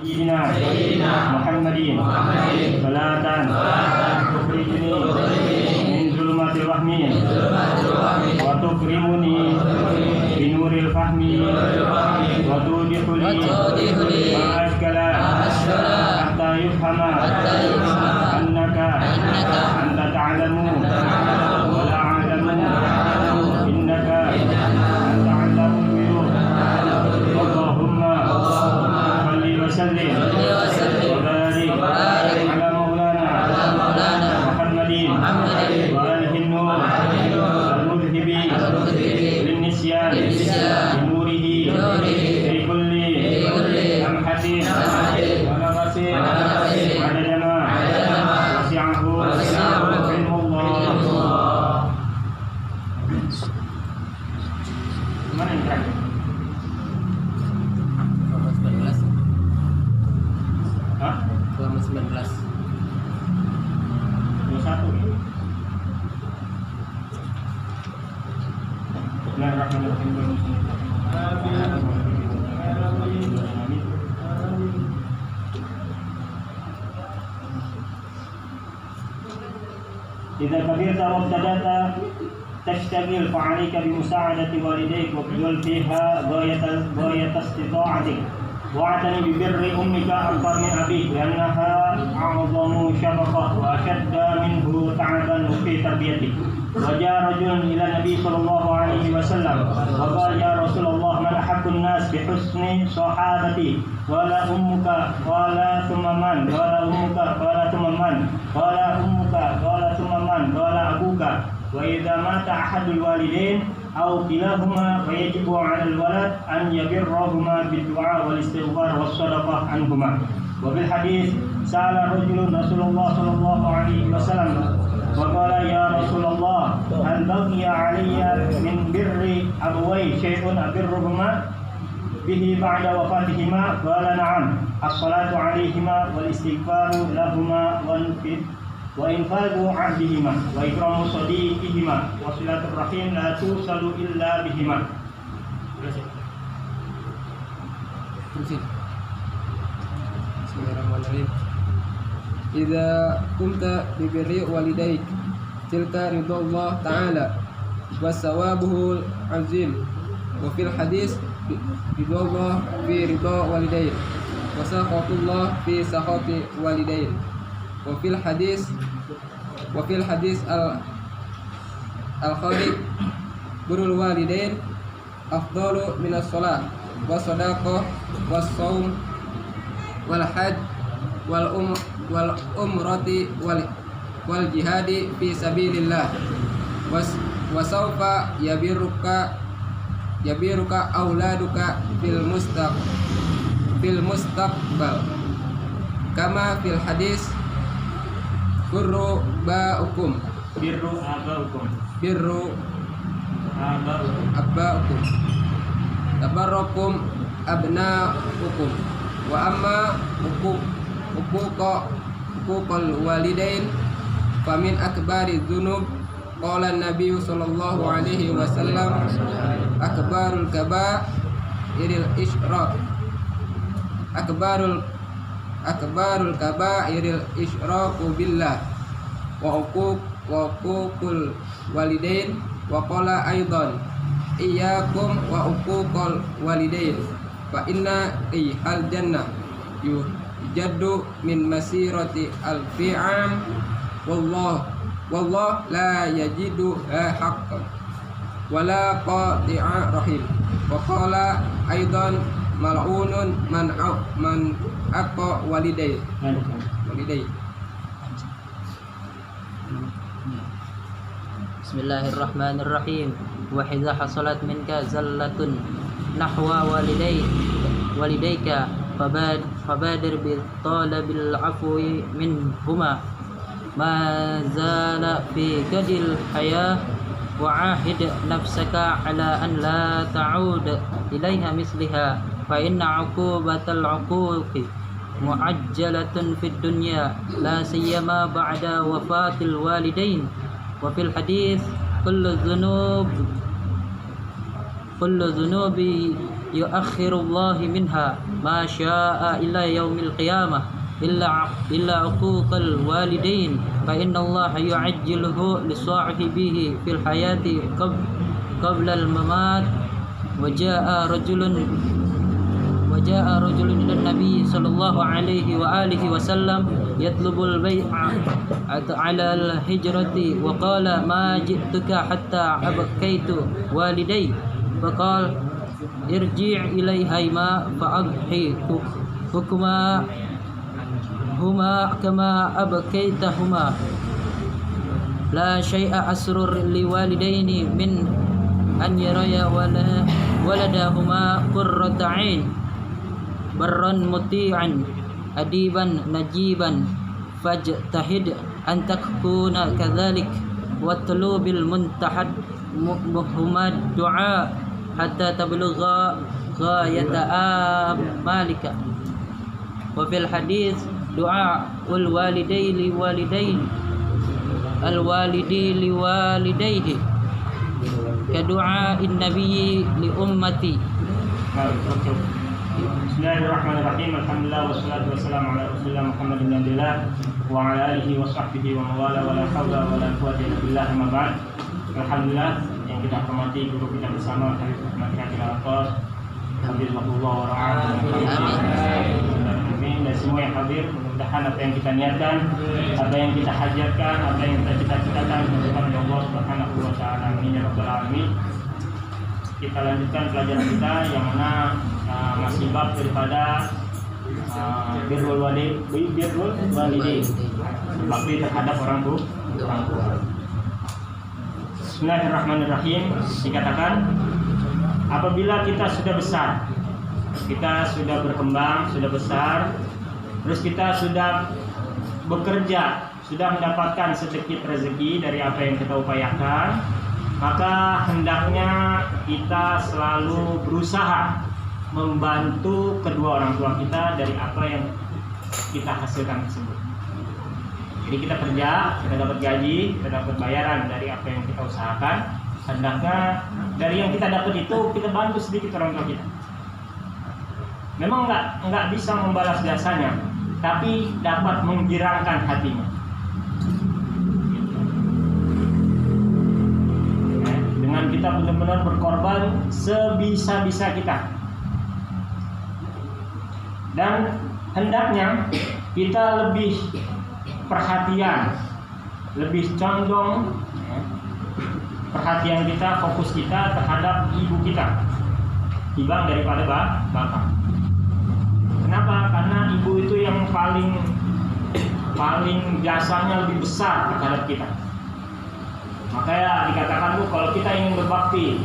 سيدنا محمد صلاة تخرجني من ظلمات الوهم وتكرمني بنور الفهم وتوضح لي ما أشكل حتى يفهم أنك أنت تعلم ولا أعلم إنك أنت علام الغيوب. اللهم صل وسلم وبارك على مولانا محمد وآله النور المذهب للنسيان بنوره في كل لمحة ونفس عدد ما وسعه علم الله. Mana yang terakhir? 19. Hah? 19. 21. Bismillahirrahmanirrahim. إذا كبرت وابتدأت تشتغل فعليك بمساعدة والديك وابذل فيها غاية استطاعتك، واعتني ببر أمك أكثر من أبيك لأنها أعظم شفقة وأشد منه تعبا في تربيتك. وجاء رجل إلى النبي صلى الله عليه وسلم وقال يا رسول الله من أحق الناس بحسن صحابتي؟ قال أمك. قال ثم من؟ قال أمك. قال ثم من؟ قال أمك. قال ثم من؟ قال أبوك. وإذا مات أحد الوالدين أو كلاهما فيجب على الولد أن يبرهما بالدعاء والاستغفار والصدقة عنهما. وفي الحديث سأل رجل رسول الله صلى الله عليه وسلم وقال يا رسول الله هل بقي علي من بر أبوي شيء أبرهما به بعد وفاتهما؟ قال نعم، الصلاة عليهما والاستغفار لهما وإنفاذ عهدهما وإكرام صديقهما وصلة الرحم لا توصل إلا بهما. Bismillahirrahmanirrahim. Idza kunta bi birri walidayk tilka ridallah ta'ala wa sawabuhu azim. Wa fil hadis ridallah fi ridha walidayk wa sakhatullah fi sakhati walidayk. Wa fil hadis al khaliq burul walidain afdalu minas shalah wa sadaqah was shaum wal hajj wal umrati wal jihadi fi sabilillah wa sawfa yabiruka auladuka fil mustaqbal kama fil hadis birru abaukum tabarrakum abnaukum wa amma uququl walidain famin akbari dzunub. Qala an-nabiy sallallahu alaihi wasallam akbarul kaba'iril isyrak akbarul kaba'iril isyraku billah wa uququl walidain. Wa qala aidan iyyakum wa uququl walidain fa inna hal jannah yujaddu min masirati alfi'am wallah la yajidu haqqan wala qati'a rahim. Wa qala aidan mal'unun man aqa waliday. Bismillahirrahmanirrahim. Wa idza hasalat minka zallatun nahwa walidayka fabadir bi talabil afwi minhuma ma zala fi kadil hayah wa ahid nafsaka ala an la ta'ud ilaiha misliha fa inna uqubatal uquqi mu'ajjalatun fid dunya la siyama ba'da wafatil walidain. Wa fil hadis kullu dhunubi yuakhirullahu minha ma syaa ila yaumil qiyamah illa uquqal walidain fa innallaha yu'ajjiluhu li sahibihi fil hayati qabla al mamat وجاء رجل إلى النبي صلى الله عليه وآله وسلم يطلب البيع على الهجرة وقال ما جئتك حتى أبكيت والدي فقال ارجع إليهما فأضحي هما كما أبكيتهما لا شيء أسرر لوالدين من أن يريا ولدهما قرة عين برا مطيعا أديبا نجيبا فاجتهد أن تكون كذلك واطلب المنتحد هما الدعاء حتى تبلغ غاية آمالك وفي الحديث دعاء الوالدي لوالديه كدعاء النبي لأمتي. Bismillahirrahmanirrahim. Alhamdulillah wassalatu wassalamu ala Rasulillah Muhammadin bin Abdillah wa ala alihi wa sahbihi wa mawala wa la hawla wa la quwwata illa billah amma ba'd. Alhamdulillah yang kita hormati guru kita bersama Habib Mahdi Al-Atas, Habibullah wa Amin. Dan semua yang hadir, mudah-mudahan apa yang kita niatkan, apa yang kita hajatkan, apa yang kita cita-citakan kepada Allah Subhanahu wa taala. Amin ya rabbal alamin. Kita lanjutkan pelajaran kita yang mana masih bab daripada birrul walidain, bakti terhadap orang tua. Bismillahirrahmanirrahim. Dikatakan apabila kita sudah besar, kita sudah berkembang, sudah besar, terus kita sudah bekerja, sudah mendapatkan sedikit rezeki dari apa yang kita upayakan, maka hendaknya kita selalu berusaha membantu kedua orang tua kita dari apa yang kita hasilkan tersebut. Jadi kita kerja, kita dapat gaji, kita dapat bayaran dari apa yang kita usahakan. Hendaknya dari yang kita dapat itu kita bantu sedikit orang tua kita. Memang nggak bisa membalas jasanya, tapi dapat menggirangkan hatinya. Dengan kita benar-benar berkorban sebisa-bisa kita. Dan hendaknya kita lebih perhatian, lebih condong perhatian kita, fokus kita terhadap ibu kita timbang daripada bapak. Kenapa? Karena ibu itu yang paling jasanya lebih besar terhadap kita. Makanya dikatakan tuh kalau kita ingin berbakti,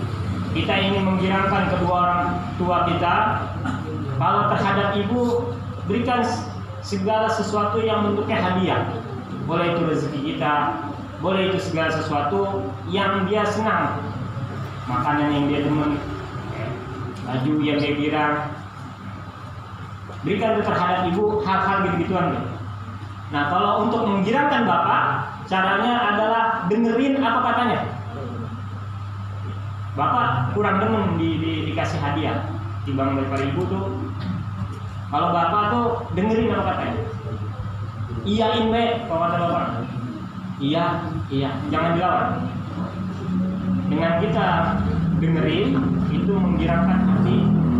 kita ingin menggirangkan kedua orang tua kita, kalau terhadap ibu berikan segala sesuatu yang bentuknya hadiah. Boleh itu rezeki kita, boleh itu segala sesuatu yang dia senang, makanan yang dia demen, baju yang dia girang. Berikan terhadap ibu hal-hal gitu-gituan. Nah, kalau untuk menggirangkan bapak, caranya adalah dengerin apa katanya. Bapak kurang demen dikasih hadiah timbang daripada ibu tuh. Kalau bapak tuh dengerin apa katanya. Iyain baik kalau kata bapak. Iya, jangan dilawan. Dengan kita dengerin itu menggirangkan hati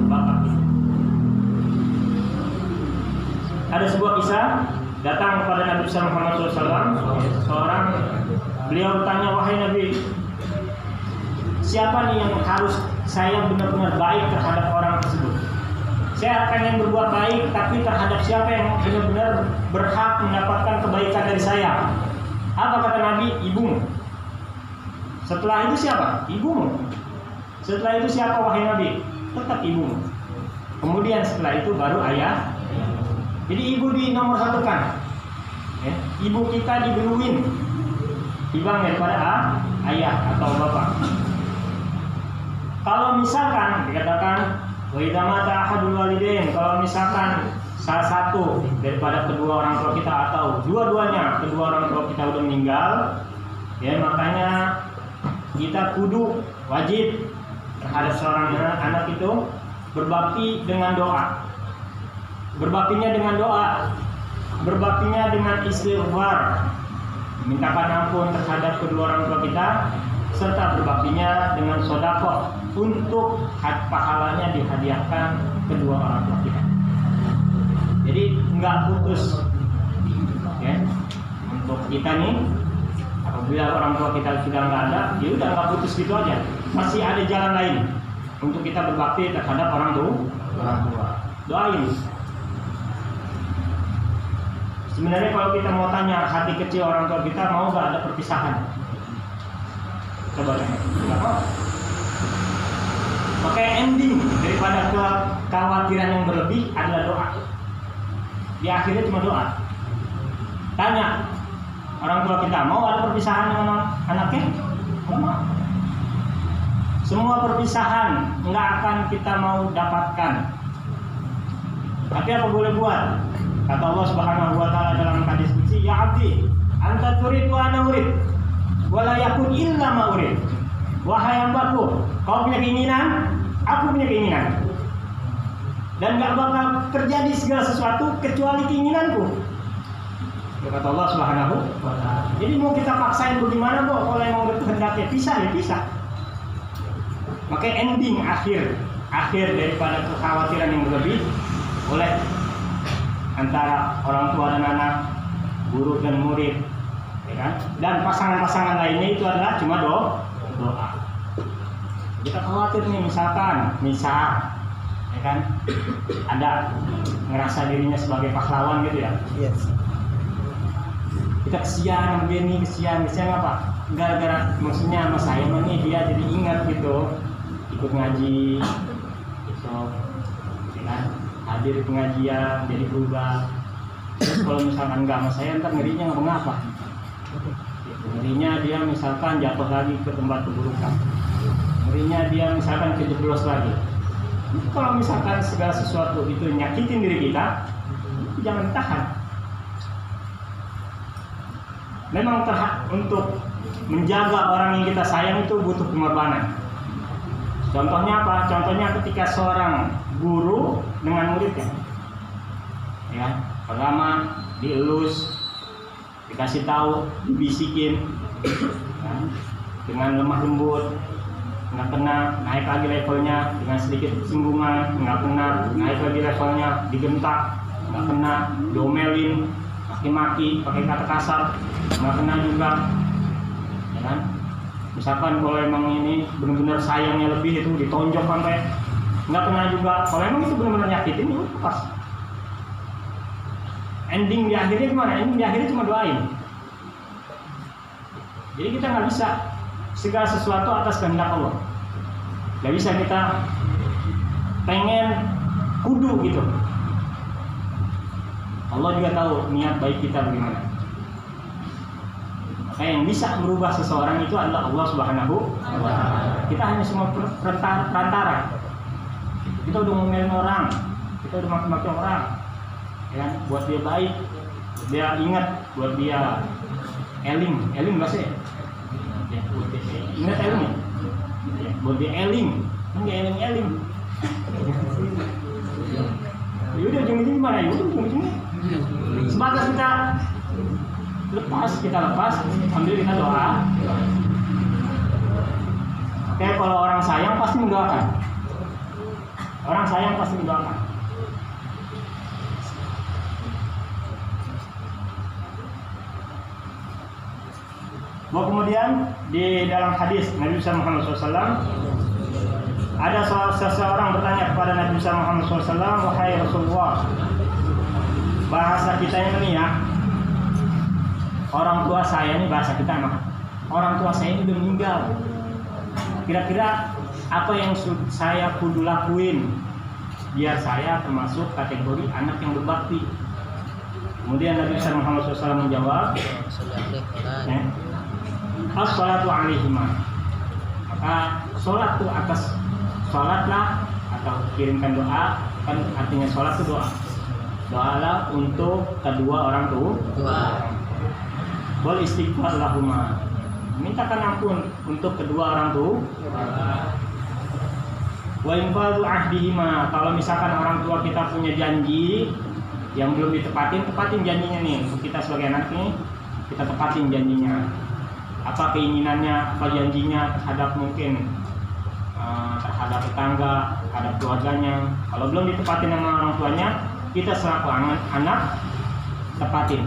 bapak kita. Ada sebuah kisah datang kepada Nabi Muhammad SAW. Seorang beliau bertanya, wahai Nabi, siapa nih yang harus saya benar-benar baik terhadap orang tersebut? Saya pengen berbuat baik, tapi terhadap siapa yang benar-benar berhak mendapatkan kebaikan dari saya? Apa kata Nabi? Ibumu. Setelah itu siapa? Ibumu. Setelah itu siapa wahai Nabi? Tetap ibumu. Kemudian setelah itu baru ayah. Jadi ibu di nomor satu kan? Ya, ibu kita diduluin timbang daripada ayah atau bapak. Kalau misalkan dikatakan wa idza mata ahadul walidain, kalau misalkan salah satu daripada kedua orang tua kita atau dua-duanya kedua orang tua kita udah meninggal, ya makanya kita kudu wajib terhadap seorang anak itu berbakti dengan doa. Berbaktinya dengan doa, berbaktinya dengan istighfar, mintakan ampun terhadap kedua orang tua kita, serta berbaktinya dengan sedekah untuk pahalanya dihadiahkan kedua orang tua kita. Jadi nggak putus, ya. Untuk kita nih, apabila orang tua kita sudah nggak ada, ya udah nggak putus gitu aja. Masih ada jalan lain untuk kita berbakti terhadap orang tua. Doain. Sebenarnya kalau kita mau tanya hati kecil orang tua kita, mau nggak ada perpisahan? Coba tanya. Nggak mau. Pakai ending daripada kekhawatiran yang berlebih adalah doa. Di akhirnya cuma doa. Tanya orang tua kita, mau ada perpisahan dengan anaknya? Nggak mau. Semua perpisahan nggak akan kita mau dapatkan. Tapi apa boleh buat? Kata Allah Subhanahu wa taala dalam hadis qudsi, "Ya 'abdi, anta turid wa ana urid, wa la yakun illa ma urid." Wahai hambaku, kau punya keinginan, aku punya keinginan. Dan gak bakal terjadi segala sesuatu kecuali keinginanku. Kata Allah Subhanahu wa taala. Jadi mau kita paksain bagaimana kok, kalau yang mau kehendaknya pisah ya pisah. Maka ending akhir daripada kekhawatiran yang berlebih oleh antara orang tua dan anak, guru dan murid, ya kan? Dan pasangan-pasangan lainnya itu adalah cuma doa. Kita khawatir nih, misal, ya kan? Ada ngerasa dirinya sebagai pahlawan gitu ya? Yes. Kita kesian begini, kesian apa? Gara-gara maksudnya sama saya nih dia jadi ingat gitu, ikut ngaji, besok, ya kan? Hadir pengajian jadi berubah. Terus kalau misalkan enggak sama saya, ntar ngerinya nggak mengapa. Ngerinya dia misalkan jatuh lagi ke tempat keburukan. Ngerinya dia misalkan kejeblos lagi. Itu kalau misalkan segala sesuatu itu nyakitin diri kita, jangan tahan. Memang untuk menjaga orang yang kita sayang itu butuh pengorbanan. Contohnya apa? Contohnya ketika seorang guru dengan muridnya, ya, pertama dielus, dikasih tahu, dibisikin, ya, dengan lemah lembut, nggak kena, naik lagi levelnya, dengan sedikit singgungan, nggak kena, naik lagi levelnya, digentak, nggak kena, diomelin, maki-maki, pakai kata kasar, nggak kena juga, ya kan? Misalkan kalau emang ini benar-benar sayangnya lebih, itu ditonjok sampai nggak kena juga. Kalau emang itu benar-benar nyakitin, itu pas. Ending di akhirnya gimana? Ending di akhirnya cuma doain. Jadi kita nggak bisa segala sesuatu atas kehendak Allah. Nggak bisa kita pengen kudu gitu. Allah juga tahu niat baik kita bagaimana. Maka yang bisa merubah seseorang itu adalah Allah Subhanahu wa taala. Kita hanya semua perantara. Kita udah ngomelin orang, kita udah maki-maki orang, ya kan? Buat dia baik, dia ingat, buat dia eling bahasa ya? Ya, buat dia ingat eling ya? Buat dia eling, dia eling. Yaudah ujung-ujungnya gimana? Yaudah ujung-ujungnya sebatas kita lepas, sambil kita doa. Oke, kalau orang sayang pasti mendoakan. Orang sayang pasti mendoakan. Bahwa kemudian di dalam hadis Nabi Muhammad SAW ada seseorang bertanya kepada Nabi Muhammad SAW, "Wahai Rasulullah, bahasa kita ini ya, orang tua saya ini bahasa kita mah, orang tua saya ini udah meninggal. Kira-kira apa yang saya kudu lakuin biar saya termasuk kategori anak yang berbakti?" Kemudian Nabi Muhammad SAW menjawab, "As-salatu alaihima." Maka sholat itu atas, sholatlah atau kirimkan doa, kan artinya sholat itu doa. Doalah untuk kedua orang tua. Wal istighfar lahuma. Mintakan ampun untuk kedua orang tua. Wa infadhu ahdihima, kalau misalkan orang tua kita punya janji yang belum tepatin janjinya nih. Untuk kita sebagai anak nih, kita tepatin janjinya. Apa keinginannya, apa janjinya terhadap mungkin terhadap tetangga, terhadap keluarganya. Kalau belum ditepatin sama orang tuanya, kita selaku anak tepatin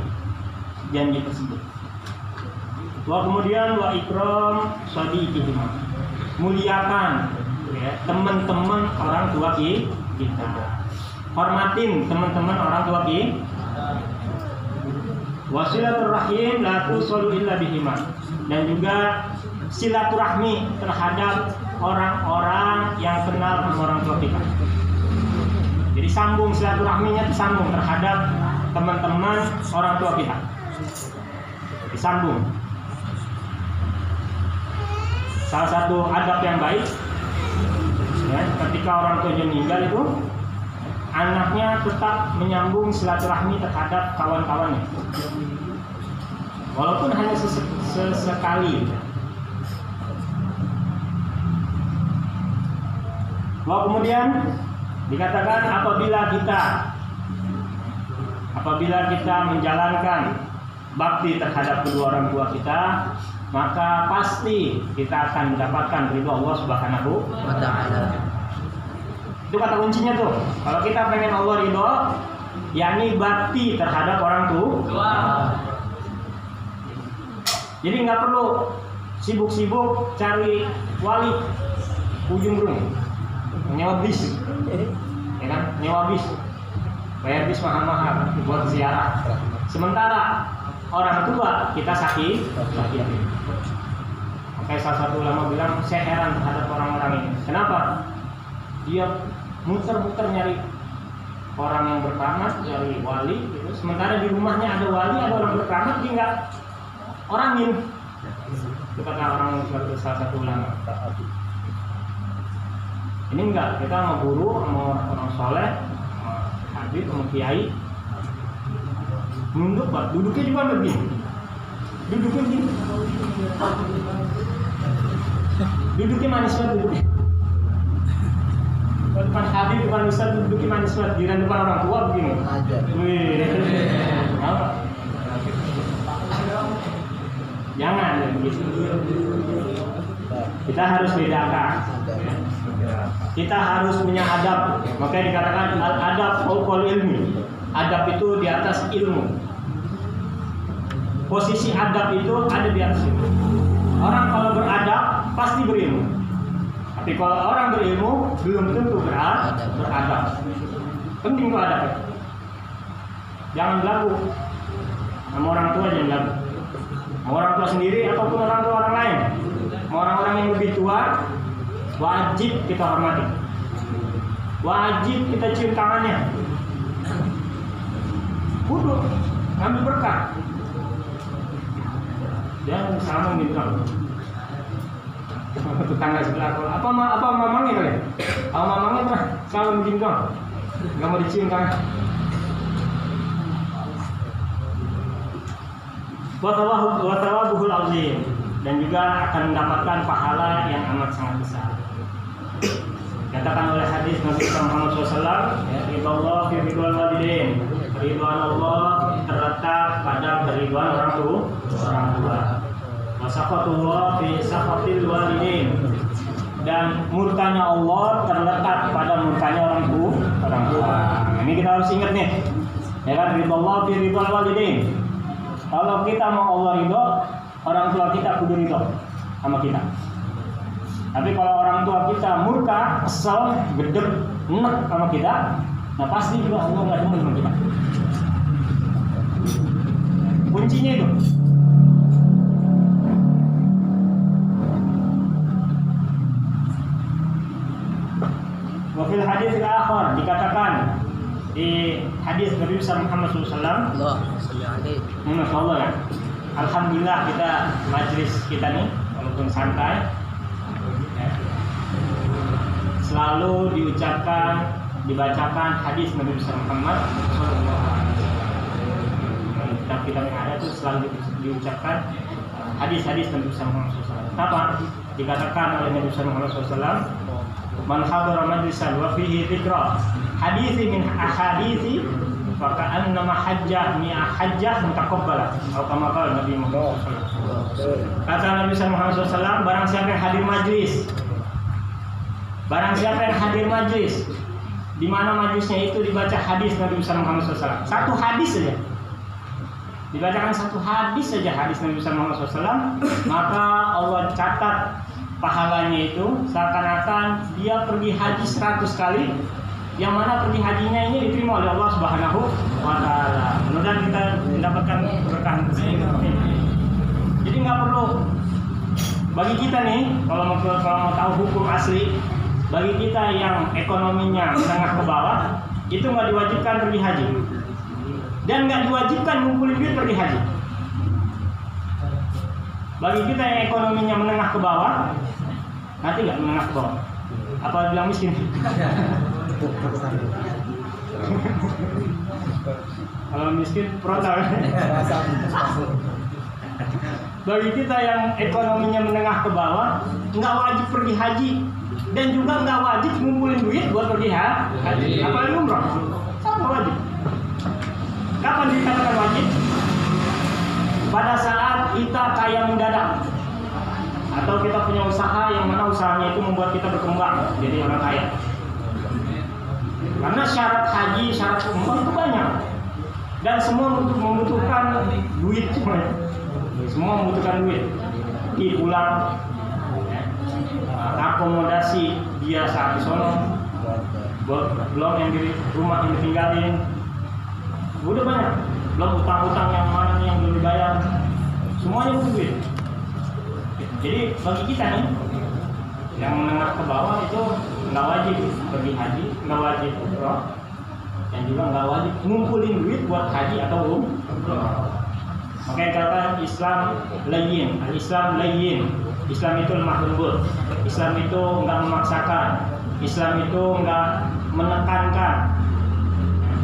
janji tersebut. Kemudian wa ikram shadiqihima, muliakan ya, teman-teman orang tua kita. Hormatin teman-teman orang tua kita. Wasilaturrahim la tusallu illa bihima, dan juga silaturahmi terhadap orang-orang yang kenal sama orang tua kita. Jadi sambung silaturahminya, disambung terhadap teman-teman orang tua kita. Disambung. Salah satu adab yang baik ya, ketika orang tuanya meninggal itu, anaknya tetap menyambung silaturahmi terhadap kawan-kawannya, walaupun hanya sesekali. Kemudian dikatakan apabila kita menjalankan bakti terhadap kedua orang tua kita, maka pasti kita akan mendapatkan ridho Allah Subhanahu wa Ta'ala. Itu kata kuncinya tuh. Kalau kita pengen Allah ridho, yakni bakti terhadap orang tua. Jadi nggak perlu sibuk-sibuk cari wali ujung berung, nyewa bis, ya kan? Nyewa bis, bayar bis mahal-mahal buat ziarah. Sementara orang tua kita sakit. Makanya salah satu ulama bilang, saya heran terhadap orang-orang ini. Kenapa? Dia muter-muter nyari orang yang berkeramat, nyari wali gitu. Sementara di rumahnya ada wali, ada orang berkeramat, dia nggak orangin. Itu kata orang salah satu ulama. Ini enggak, kita sama guru, sama orang soleh, sama habib, sama kiai, nunduk Pak, duduknya juga begini. Duduknya begini. Duduknya manis banget duduknya. Depan habib, depan ustaz, duduknya manis banget. Di depan orang tua begini. Wih. Apa? Jangan begitu. Kita harus bedakan. Kita harus punya adab. Makanya dikatakan al-adab fawqal ilmi. Adab itu di atas ilmu. Posisi adab itu ada di atas ilmu. Orang kalau beradab pasti berilmu. Tapi kalau orang berilmu belum tentu beradab. Penting tuh adab. Jangan belagu. Sama orang tua jangan belagu. Sama orang tua sendiri ataupun orang tua orang lain. Sama orang-orang yang lebih tua wajib kita hormati. Wajib kita cium tangannya. Kudu ambil berkah. Jangan sama gitu. Tetangga sebelah apa mamangnya kali? Kalau mamangnya pernah salam jingkong, nggak mau dicium kan? Wasawabuhul azim, dan juga akan mendapatkan pahala yang amat sangat besar. Katakan oleh hadis Nabi Muhammad SAW, ridho Allah fi ridwan walidain, ridwan Allah terletak pada keriduan orang tua. Wasaqatullah fi saqatil walidain, dan murkanya Allah terletak pada murkanya orang tua. Ini kita harus ingat nih, ya kan? Ridho Allah fi ridwan walidain. Kalau kita mau Allah ridho, orang tua kita kudu ridho sama kita. Tapi kalau orang tua kita murka, kesel, gedek, enek sama kita, nah pasti juga Allah nggak demen sama kita. Kuncinya itu. Wafil hadis al-akhir dikatakan di hadis Nabi Muhammad SAW. Masya Allah ya. Alhamdulillah kita majlis kita nih walaupun santai ya, selalu dibacakan hadis Nabi Muhammad SAW. Kitab-kitab yang ada itu selalu diucapkan hadis-hadis Nabi Muhammad SAW. Kenapa? Dikatakan oleh Nabi Muhammad SAW, man hadara majlisan wa fihi dzikra hadithi min ahadithi fa ka'annama hajjah mi'a hajjah mutaqabbalah atau kama qala Nabi Muhammad sallallahu kata Nabi Muhammad SAW, barang siapa yang hadir majlis di mana majlisnya itu dibaca hadis Nabi Muhammad SAW, satu hadis saja dibacakan, satu hadis saja hadis Nabi Muhammad SAW, maka Allah catat pahalanya itu seakan-akan dia pergi haji 100 kali, yang mana pergi hajinya ini diterima oleh Allah Subhanahu wa Ta'ala. Mudah-mudahan kita mendapatkan keberkahan tersebut. Jadi nggak perlu bagi kita nih, kalau mau tahu hukum asli, bagi kita yang ekonominya menengah ke bawah, itu nggak diwajibkan pergi haji dan nggak diwajibkan ngumpulin duit pergi haji. Bagi kita yang ekonominya menengah ke bawah, nanti nggak menengah ke bawah, apa bilang miskin? Kalau miskin protal. Bagi kita yang ekonominya menengah ke bawah, nggak wajib pergi haji dan juga nggak wajib ngumpulin duit buat pergi haji, apalagi umroh, sama wajib. Kapan dikatakan wajib? Pada saat kita kaya mendadak, atau kita punya usaha yang mana usahanya itu membuat kita berkembang jadi orang kaya. Karena syarat haji, syarat umroh itu banyak, dan semua membutuhkan duit semuanya. Semua membutuhkan duit. Pergi pulang, akomodasi dia saat di sono, belum yang di rumah yang ditinggalin, udah banyak. Belum utang-utang yang mana yang belum dibayar, semuanya butuh duit. Jadi bagi kita nih yang menengah ke bawah itu nggak wajib pergi haji, nggak wajib umroh, dan juga nggak wajib ngumpulin duit buat haji atau umroh. Makanya kata Islam layyin, Islam layyin. Islam itu lemah lembut. Islam itu nggak memaksakan. Islam itu nggak menekankan.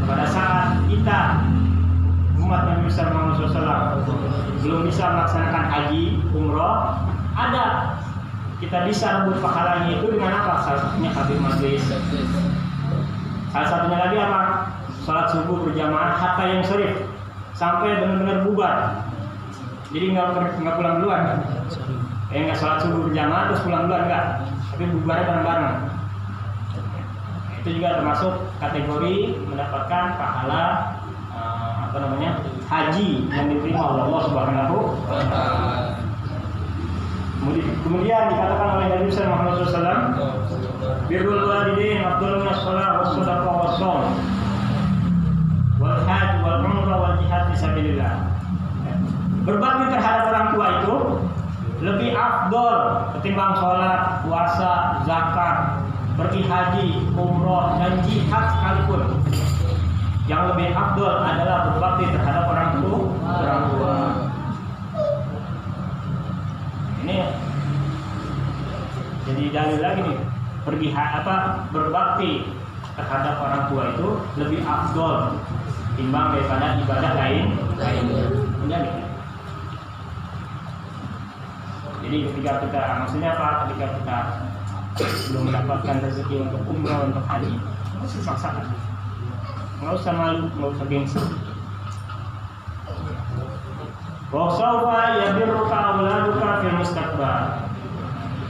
Pada saat kita umat Nabi Muhammad SAW belum bisa melaksanakan haji, umroh, ada kita bisa rebut pahalanya itu dengan apa? Salah satunya hadir majlis. Salah satunya lagi apa? Salat subuh berjamaah hatta yang syarif, sampai benar-benar bubar. Jadi nggak pulang duluan. Nggak sholat subuh berjamaah terus pulang duluan, enggak. Tapi bubarnya bareng-bareng. Itu juga termasuk kategori mendapatkan pahala haji yang diterima oleh Allah Subhanahu wa Ta'ala. Kemudian dikatakan oleh Nabi Muhammad SAW, birrul walidain afdhalu minas shalah was shadaqah was shaum wal hajj wal umrah wal jihad fi sabilillah. Berbakti terhadap orang tua itu lebih afdol ketimbang sholat, puasa, zakat, pergi haji, umroh, dan jihad sekalipun. Yang lebih afdol adalah berbakti terhadap orang tua. Ini jadi dalil lagi nih, berbakti terhadap orang tua itu lebih afdol timbang daripada ibadah lainnya. Jadi ketika kita, maksudnya apa? Ketika kita belum mendapatkan rezeki untuk umroh, untuk haji, nggak usah paksakan, nggak usah malu, nggak usah gengsi. Wa sawfa yabirruka auladuka fil mustaqbal.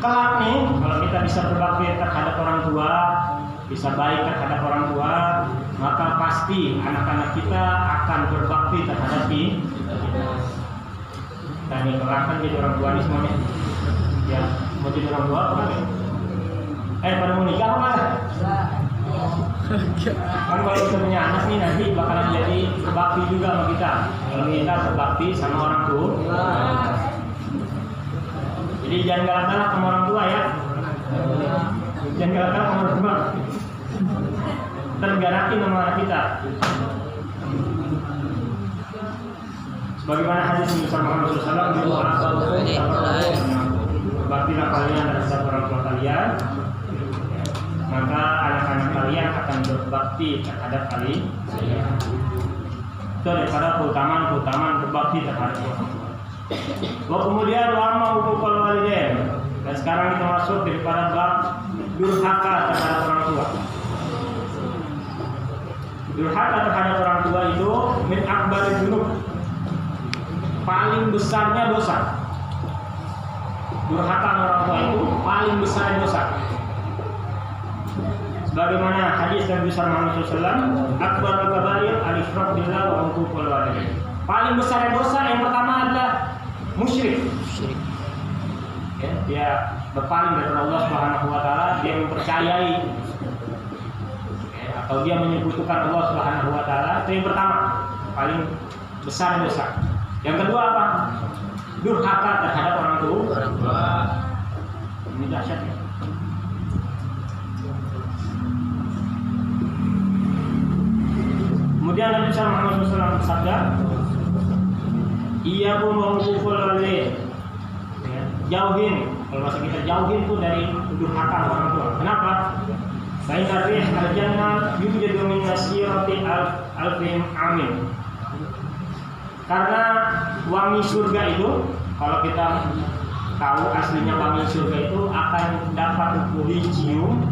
Kelak nih, kalau kita bisa berbakti terhadap orang tua, bisa baik terhadap orang tua, maka pasti anak-anak kita akan berbakti terhadap kita. Dan yang kelak jadi orang tua nih semuanya. Ya, mau jadi orang tua apa nih? Pada mau nikah apa? Kan kalau kita punya anak nih nanti bakalan jadi berbakti juga sama kita. Kalau kita berbakti sama orang tua. Jadi jangan galak-galak sama orang tua ya. Jangan galak-galak sama orang tua. Terganakin sama anak kita. Sebagaimana hadis Muhammad SAW, berbaktilah kalian terhadap orang tua kalian, maka anak-anak kalian akan berbakti terhadap kalian. Itu daripada keutamaan berbakti terhadap orang tua. Kemudian wama hukukul walidain, Dan sekarang kita masuk daripada bab durhaka terhadap orang tua. Durhaka terhadap orang tua itu min akbaril dzunub, paling besarnya dosa. Durhaka orang tua itu paling besar dosa. Sebagaimana hadis Nabi Muhammad SAW, akbarul kabair al-isyrak billah wa uququl walidain. Paling besar dosa yang pertama adalah musyrik. Ya, dia berpaling dari Allah Subhanahu wa taala, dia mempercayai atau dia menyekutukan Allah Subhanahu wa taala. Itu yang pertama, paling besar dosa. Yang kedua apa? Durhaka terhadap orang tua. Ini dahsyat ya. Kemudian Nabi Muhammad SAW bersabda, iyyakum wa uququl walidain. Jauhin, kalau bahasa kita jauhin tuh dari durhaka orang tua. Kenapa? Fa'inna rih al-jannah yujadu min nasirati alfin amin. Karena wangi surga itu, kalau kita tahu aslinya wangi surga itu akan dapat dicium,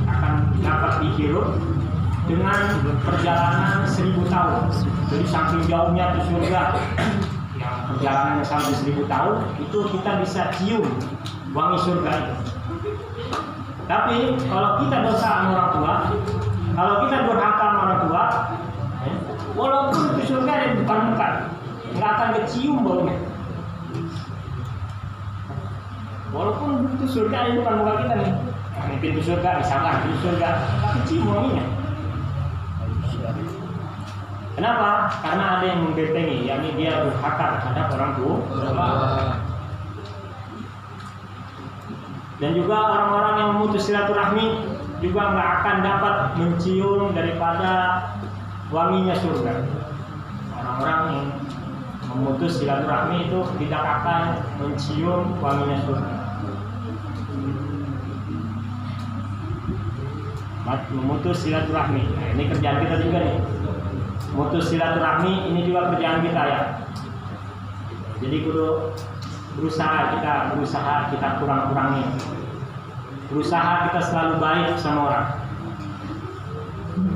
akan dapat dihirup dengan perjalanan 1000 tahun. Jadi saking jauhnya ke surga, yang perjalanannya sampai 1000 tahun, itu kita bisa cium wangi surga itu. Tapi kalau kita dosa sama orang tua, kalau kita durhaka sama orang tua, walaupun di surga ada bukan, nggak akan kecium baunya. Walaupun itu surga ada bukan muka kita nih, ini pintu surga, misalkan pintu surga, nggak kecium wanginya. Kenapa? Karena ada yang membentengi, yakni dia durhaka terhadap orang tua. Dan juga orang-orang yang memutus silaturahmi juga nggak akan dapat mencium daripada wanginya surga. Orang-orang yang memutus silaturahmi itu tidak akan mencium wanginya surga. Memutus silaturahmi, nah, ini kerjaan kita juga nih. Memutus silaturahmi ini juga kerjaan kita ya. Jadi kudu berusaha kita kurang-kurangi. Berusaha kita selalu baik sama orang.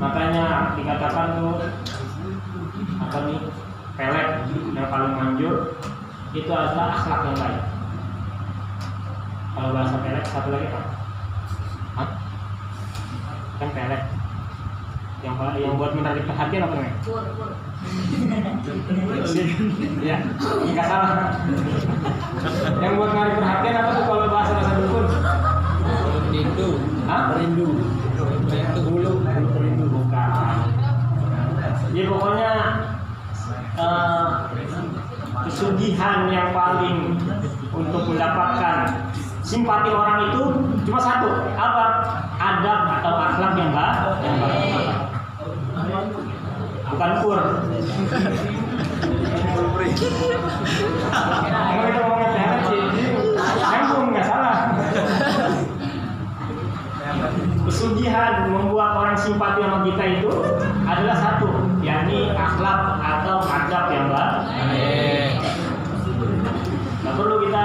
Makanya dikatakan tuh apa nih, pelet yang paling manjur itu adalah akhlak yang baik. Kalau bahasa pelet satu lagi apa? Kan pelet yang buat menarik perhatian apa namanya? Ya, nggak salah. Yang buat menarik perhatian apa tuh kalau bahasa dukun? Rindu. Hah? Rindu Bukan. Ya pokoknya kesugihan yang paling untuk mendapatkan simpati orang itu cuma satu, apa? Adab atau akhlak yang baik. Bukan kur. Kalau kita mau ngelihat sih, nyambung nggak salah. Kesugihan membuat orang simpati sama kita itu adalah satu, yakni akhlak atau adab yang baik. Nggak perlu kita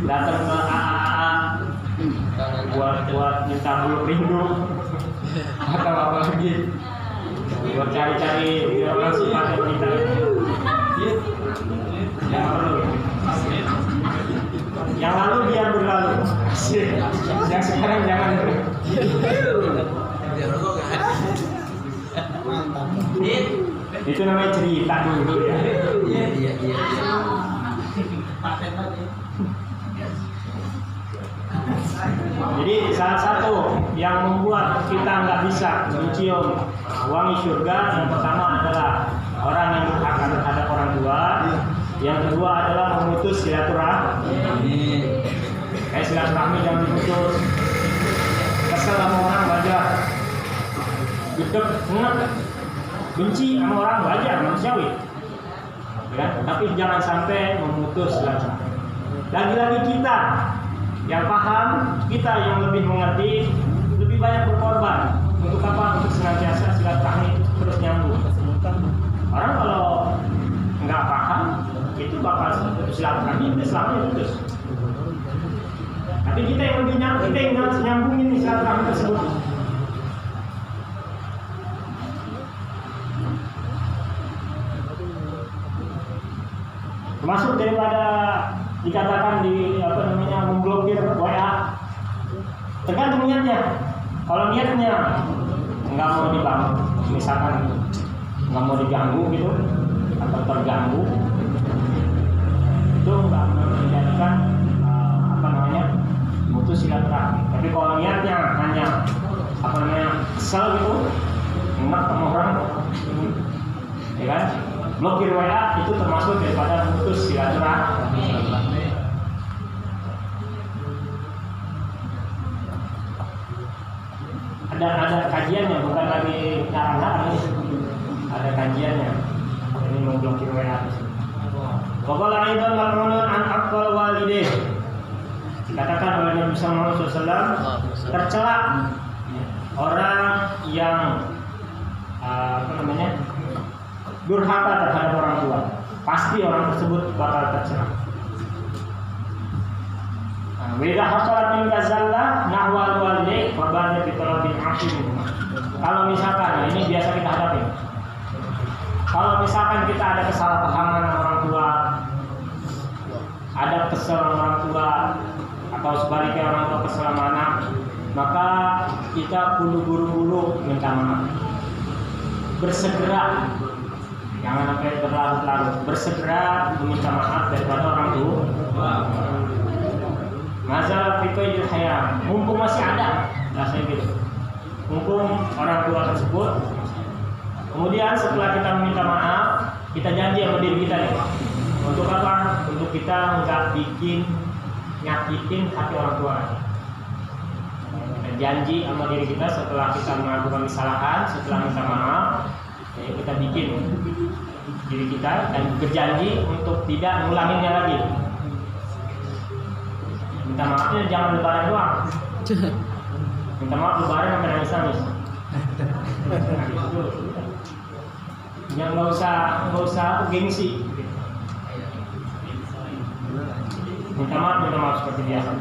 datang ke AAA buat minta bulu rindu atau apa lagi, buat cari-cari orang simpati kita. Nggak perlu. Yang lalu biar berlalu. Yang sekarang jangan. Itu namanya cerita dulu ya. Iya. Jadi salah satu yang membuat kita nggak bisa mencium wangi surga, yang pertama adalah orang yang durhaka terhadap orang tua. Yang kedua adalah memutus silaturahmi. Silaturahmi jangan diputus. Kesel sama orang wajar, gedek, enak, benci sama orang wajar, manusiawi. Ya, tapi jangan sampai memutus silaturahmi. Lagi-lagi kita yang paham, kita yang lebih mengerti, lebih banyak berkorban. Untuk apa? Untuk senantiasa silaturahmi terus nyambung. Orang kalau nggak paham, itu bakal silaturahmi Islamnya putus. Tapi kita yang lebih nyambungin silaturahmi tersebut. Termasuk daripada dikatakan di memblokir WA. Tergantung niatnya. Kalau niatnya nggak mau dibangun, misalkan nggak mau diganggu gitu atau terganggu, itu nggak menjadikan putus silaturahmi. Tapi kalau niatnya hanya kesel gitu, enak sama orang, ya kan? Blokir WA itu termasuk daripada putus silaturahmi. Ada kajiannya, bukan lagi ngarang-ngarang ini. Ada kajiannya. Ini memblokir WA. Qala aidan mal'unun an aqwal walidayh. Dikatakan oleh Nabi sallallahu alaihi wasallam, tercela orang yang durhaka terhadap orang tua. Pasti orang tersebut bakal tercela. Wida hasalat min gazalla nahwal walidayh wa ba'da bi talabil akhir. Kalau misalkan ini biasa kita hadapi. Kalau misalkan kita ada kesalahpahaman orang tua, ada kesel orang tua, atau sebaliknya orang tua kesel sama anak, maka kita buru-buru minta maaf. Bersegera, jangan sampai berlarut-larut. Bersegera meminta maaf daripada orang tua. Mazal fikoidil hayam, mumpung masih ada, rasanya gitu. Mumpung orang tua tersebut. Kemudian setelah kita meminta maaf, kita janji sama diri kita nih. Untuk apa? Untuk kita nggak nyakitin hati orang tua. Kita janji sama diri kita setelah kita melakukan kesalahan, setelah minta maaf, ya kita bikin diri kita dan berjanji untuk tidak mengulanginya lagi. Minta maafnya jangan lebaran doang. Minta maaf lebaran sampai nangis-nangis. Yang nggak usah gengsi. Minta maaf seperti biasa.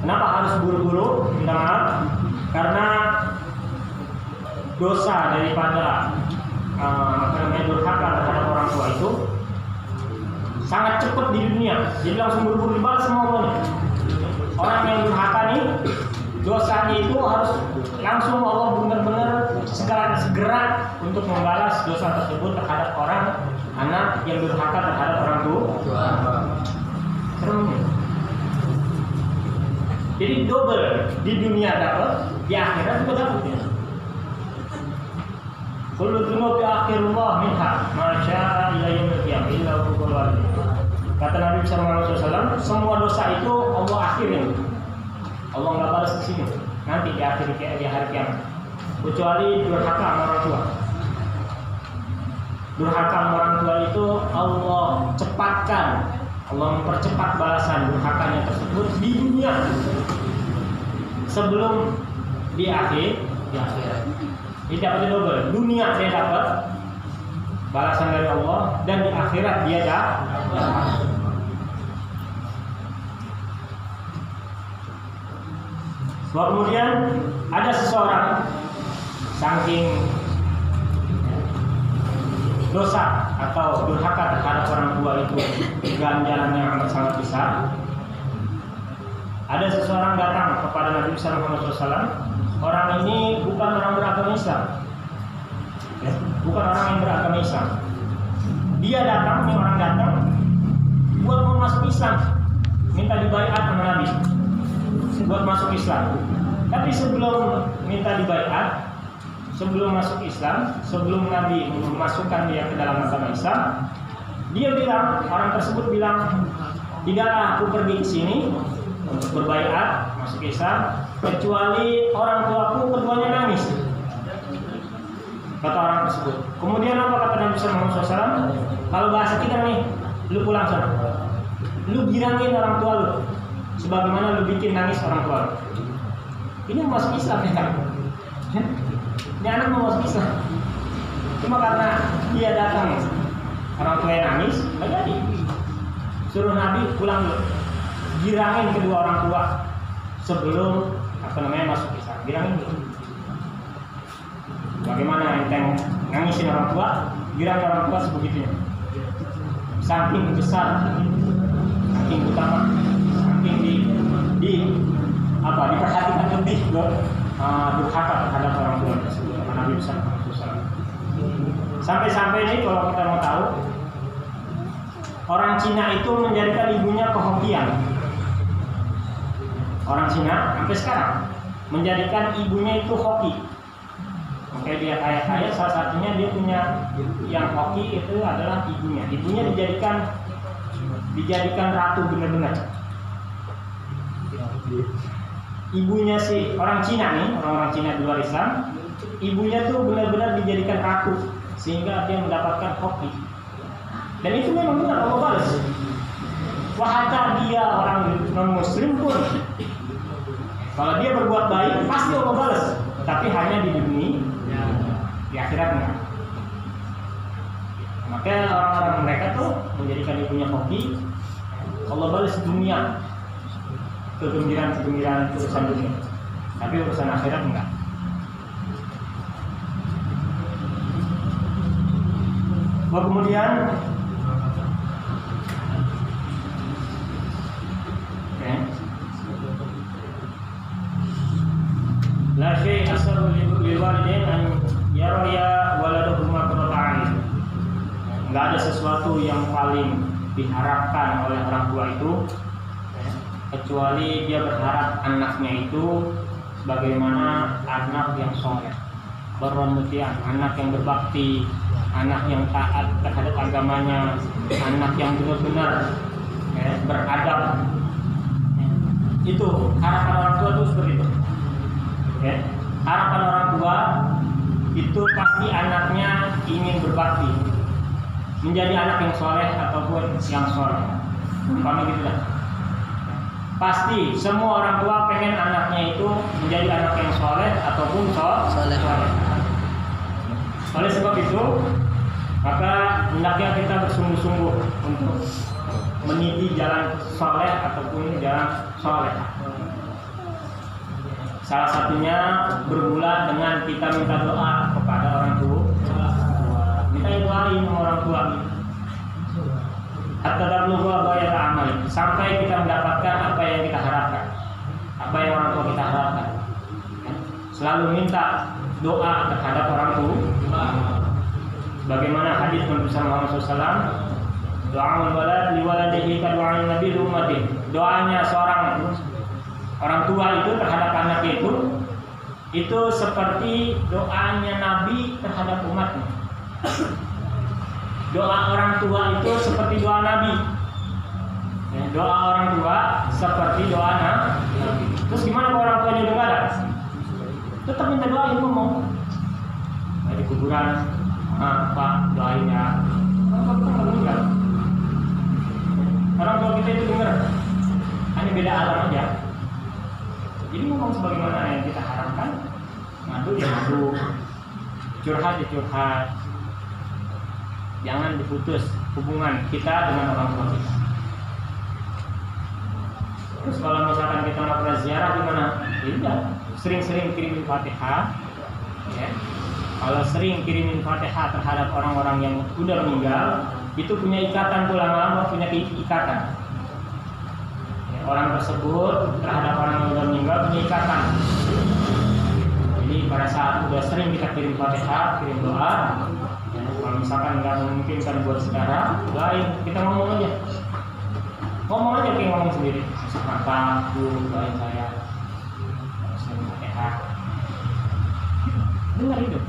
Kenapa harus buru-buru minta maaf? Karena dosa daripada durhaka terhadap orang tua itu sangat cepat di dunia, jadi langsung buru-buru dibalas sama Allah. Orang yang durhaka nih, dosanya itu harus langsung Allah benar-benar segera untuk membalas dosa tersebut terhadap orang anak yang durhaka terhadap orang tua. Serem. Jadi double, di dunia dapat, di akhirat juga dapat ya. Kullu dzunubi akhirullah minha ma syaa ila yaumil qiyamah illa uqul walid. Kata Nabi sallallahu alaihi wasallam, semua dosa itu Allah akhirin. Allah enggak balas di sini, nanti di hari kiamat. Kecuali durhaka sama orang tua. Durhaka sama orang tua itu Allah cepatkan, Allah mempercepat balasan durhakanya tersebut di dunia sebelum di akhirat. Dia dapat double, dunia dia dapat balasan dari Allah dan di akhirat dia dapat. Kemudian ada seseorang saking dosa atau durhaka terhadap orang tua itu ganjarannya amat sangat besar. Ada seseorang datang kepada Nabi sallallahu alaihi wasallam. Orang ini bukan orang beragama Islam, ya, bukan orang yang beragama Islam. Dia datang, ini orang datang buat mau masuk Islam, minta dibaiat sama Nabi buat masuk Islam. Tapi sebelum minta dibaiat, sebelum masuk Islam, sebelum Nabi memasukkan dia ke dalam agama Islam, dia bilang, orang tersebut bilang, tidaklah aku pergi ke sini untuk berbaiat masuk Islam kecuali orang tuaku keduanya nangis, kata orang tersebut. Kemudian apa kata Nabi SAW? Kalau bahasa kita nih, lu pulang sana, lu girangin orang tua lu, sebagaimana lu bikin nangis orang tua lu. Ini masuk Islam ya kan? Ini anak mau masuk Islam, cuma karena dia datang orang tua yang nangis, nggak jadi. Suruh Nabi pulang dulu, girangin kedua orang tua sebelum masuk Islam, girangin dulu. Bagaimana enteng nangisin orang tua, girangin orang tua sebegitunya. Saking besar, saking utama, saking diperhatikan lebih durhaka terhadap orang tua tersebut. Nabi besar sampai-sampai ini kalau kita mau tahu, orang Cina itu menjadikan ibunya kehokian. Orang Cina sampai sekarang menjadikan ibunya itu hoki. Makanya dia kaya-kaya, salah satunya dia punya yang hoki itu adalah ibunya. Ibunya dijadikan ratu benar-benar. Ibunya si orang Cina nih, orang-orang Cina di luar Islam, ibunya tuh benar-benar dijadikan ratu sehingga dia mendapatkan hoki. Dan itu memang benar Allah balas. Wahata dia orang non-muslim pun, kalau dia berbuat baik pasti Allah balas. Tapi hanya di dunia, di akhirat enggak. Maka orang-orang mereka tuh menjadikan ibunya hoki, Allah balas dunia, kegembiraan urusan dunia. Tapi urusan akhirat enggak. Kemudian la syai' asarru lil walidain an yaraya waladahuma qurrata a'yun. Enggak ada sesuatu yang paling diharapkan oleh orang tua itu kecuali dia berharap anaknya itu sebagaimana anak yang soleh, bermutian, anak yang berbakti, anak yang taat terhadap agamanya, anak yang benar-benar beradab. Itu harapan orang tua itu seperti itu. Harapan orang tua itu pasti anaknya ingin berbakti, menjadi anak yang soleh ataupun yang soleh. Umpama gitu lah. Pasti semua orang tua pengen anaknya itu menjadi anak yang soleh ataupun soleh. Oleh sebab itu, maka hendaknya kita bersungguh-sungguh untuk meniti jalan soleh ataupun jalan soleh. Salah satunya bermula dengan kita minta doa kepada orang tua. Kita doain orang tua. Hatta tablughu ghayat amal, sampai kita mendapatkan apa yang kita harapkan, apa yang orang tua kita harapkan. Selalu minta doa terhadap orang tua. Bagaimana hadis Nabi Muhammad SAW, doaul walad li waladihi ka du'ain nabi li ummati. Doanya seorang orang tua itu terhadap anaknya itu seperti doanya Nabi terhadap umatnya. Doa orang tua itu seperti doa Nabi. Doa orang tua seperti doa Nabi. Terus gimana kalau orang tuanya udah nggak ada? Tetap minta doain, ngomong. Di kuburan, Pak doain ya. Orang tua kita itu dengar, hanya beda alam aja. Jadi ngomong sebagaimana yang kita harapkan, ngadu ya ngadu, curhat ya curhat. Jangan diputus hubungan kita dengan orang tua kita. Terus kalau misalkan kita mau ziarah gimana? Ya, sering-sering kirimin Fatihah. Ya. Kalau sering kirimin Fatihah terhadap orang-orang yang sudah meninggal, itu punya ikatan, tuh lama-lama punya ikatan. Ya, orang tersebut terhadap orang yang sudah meninggal punya ikatan. Jadi pada saat sudah sering kita kirim Fatihah, kirim doa, ya, kalau misalkan nggak memungkinkan buat sekarang, doain, kita ngomong aja. Ngomong aja kayak ngomong sendiri. Apa, doain saya. Saya Fatihah. Dengar itu.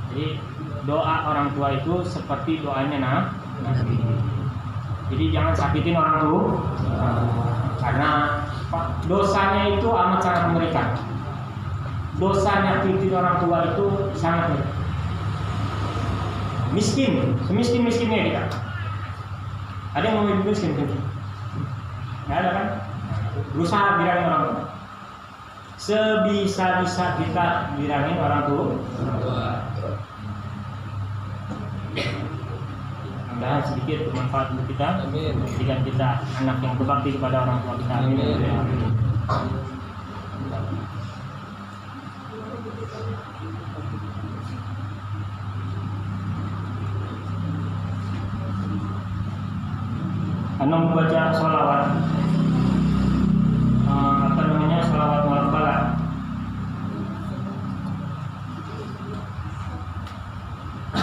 Jadi doa orang tua itu seperti doanya Nabi. Jadi jangan sakitin orang tua, karena dosanya itu amat sangat mengerikan. Dosa nyakitin orang tua itu sangat mengerikan. Miskin, semiskin-miskinnya kita. Ada yang mau hidup miskin? Nggak ada kan? Berusaha bilangin orang tua. Sebisa-bisa kita bilangin orang tua. Mudah-mudahan sedikit bermanfaat untuk kita. Amin. Jadikan kita anak yang berbakti kepada orang tua kita. Amin. Amin. Anu membaca sholawat